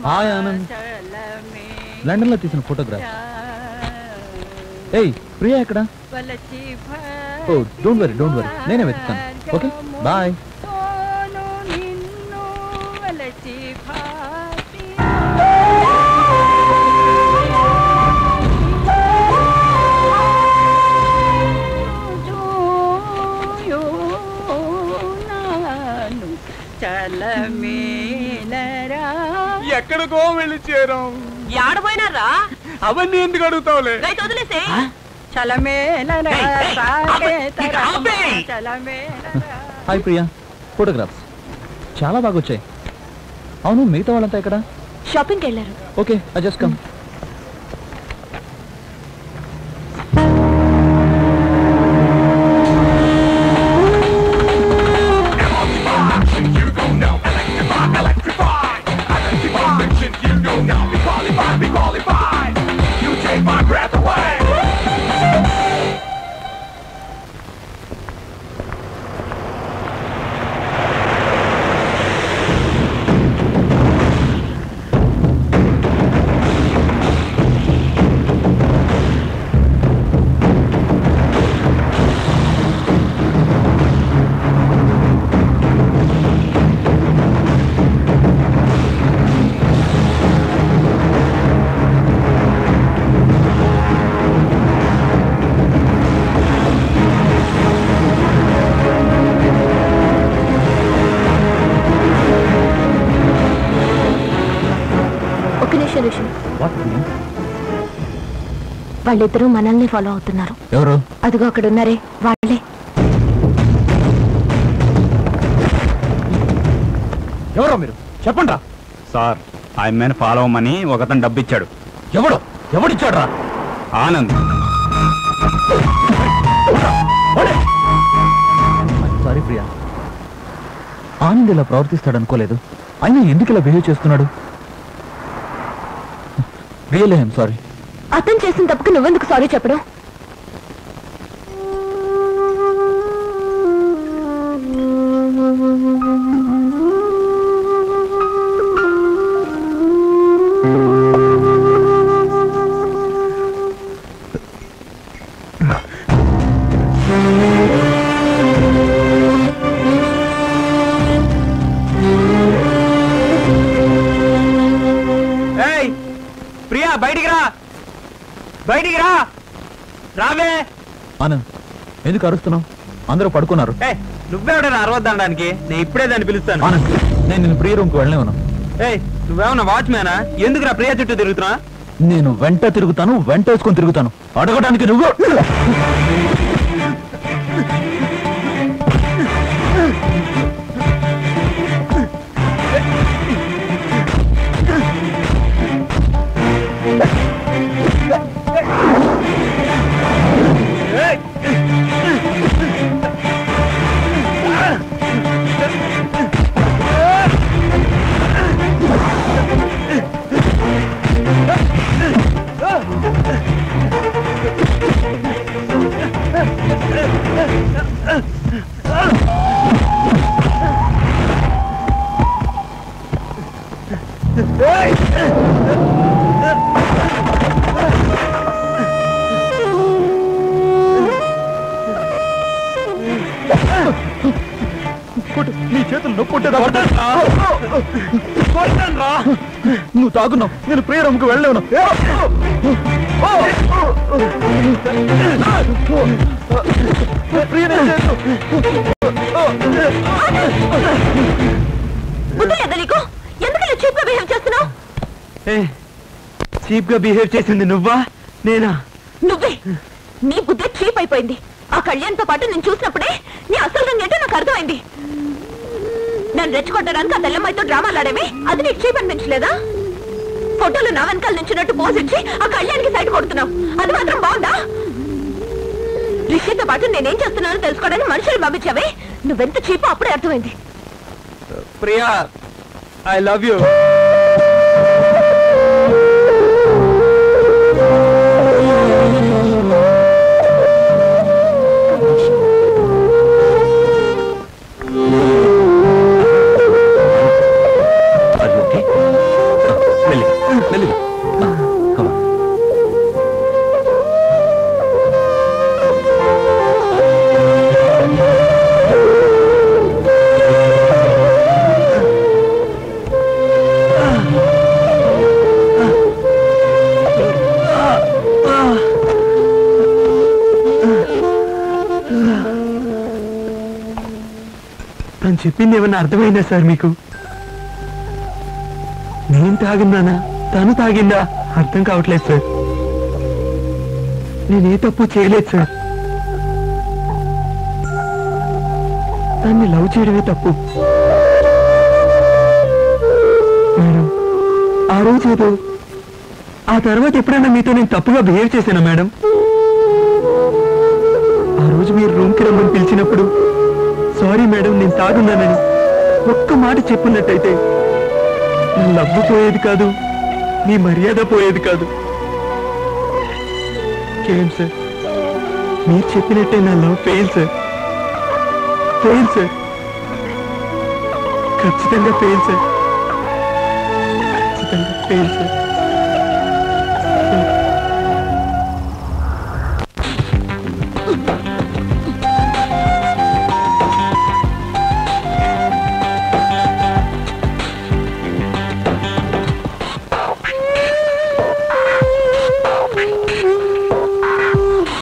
Hi Anand. London లో తీసిన photograph. ఏయ్ ప్రియా ఎక్కడ? ఓ డోంట్ వరీ నేనే వెతుకుతాను. Okay bye. ఎక్కడికో వెళ్ళి చేరాం. ఆడపోయినారా? అవన్నీ ఎందుకు అడుగుతావులే. వదిలేసే. హాయ్ ప్రియా. ఫోటోగ్రాఫ్స్ చాలా బాగా వచ్చాయి. అవును మిగతా వాళ్ళంతా ఎక్కడ? షాపింగ్కి వెళ్ళారు. Okay I just come. వాళ్ళిద్దరూ మనల్ని ఫాలో అవుతున్నారు. ఎవరు? అదిగో అక్కడ ఉన్నారే వాళ్ళే. ఎవరో మీరు చెప్పండి. సార్ ఆయన ఫాలో అవ్వమని ఒకతను డబ్బు ఇచ్చాడు. ఎవడిచ్చాడు రా? ఆనంద్. సారీ ప్రియా, ఆనంద్ ఇలా ప్రవర్తిస్తాడు అనుకోలేదు. అయినా ఎందుకు ఇలా బిహేవ్ చేస్తున్నాడు? Really I'm sorry. అతను చేసిన తప్పుకు నువ్వెందుకు సారీ చెప్పడం? ప్రియా బయటికి రా, బయటికి రా, రావే. ఆనంద్ ఎందుకు అరుస్తున్నావు? అందరూ పడుకున్నారు. నువ్వెవడరా అరవద్దనడానికి? నేను ఇప్పుడే దాన్ని పిలుస్తాను. ఆనంద్ నేను నిన్ను ప్రియ రూమ్కి వెళ్ళలేవను. నువ్వేమన్నా వాచ్మేనా? ఎందుకురా ప్రియా చుట్టూ తిరుగుతున్నా? నేను వెంట తిరుగుతాను, వెంట వేసుకొని తిరుగుతాను. అడగడానికి నువ్వు నీ చేతులు నొప్పుంటే నువ్వు తాగున్నావు. నేను ప్రియ రూమ్కి వెళ్ళలేను. చీప్ గా బిహేవ్ చేసింది నువ్వా నేనా? నువ్వే. నీ బుద్ధి చీప్ అయిపోయింది. ఆ కళ్యాణ్తో పాటు నేను చూసినప్పుడే నీ అసలు రంగు ఏంటో నాకు అర్థమైంది. నన్ను రెచ్చగొట్టడానికి ఆ తెల్లమ్మాయితో డ్రామాలాడేవి, అది నీకు చీప్ అనిపించలేదా? ఫోటోలు నా వెనకాల నుంచినట్టు పోజ్ ఇచ్చి ఆ కళ్యాణ్కి సైడ్ కొడుతున్నావు, అది మాత్రం బాగుందా? రిషితో పాటు నేనేం చేస్తున్నానో తెలుసుకోవడానికి మనుషులు పంపించావే, నువ్వెంత చీపో అప్పుడే అర్థమైంది. Priya I love you. చెప్పింది ఏమన్నా అర్థమైందా సార్ మీకు? నేను తాగిందానా తను తాగిందా అర్థం కావట్లేదు సార్. నేనే తప్పు చేయలేదు సార్. తన్ని లవ్ చేయడమే తప్పు. మేడం ఆ రోజు ఏదో ఆ తర్వాత ఎప్పుడైనా మీతో నేను తప్పుగా బిహేవ్ చేశానా మేడం? ఆ రోజు మీరు రూమ్కి రమ్మని పిలిచినప్పుడు సారీ మేడం నేను తాగున్నానని ఒక్క మాట చెప్పున్నట్టయితే నా లవ్వు పోయేది కాదు, నీ మర్యాద పోయేది కాదు. ఏం సార్ మీరు చెప్పినట్టే నా love fail sir. Fail sir, ఖచ్చితంగా ఫెయిల్ సార్, ఖచ్చితంగా ఫెయిల్ సార్.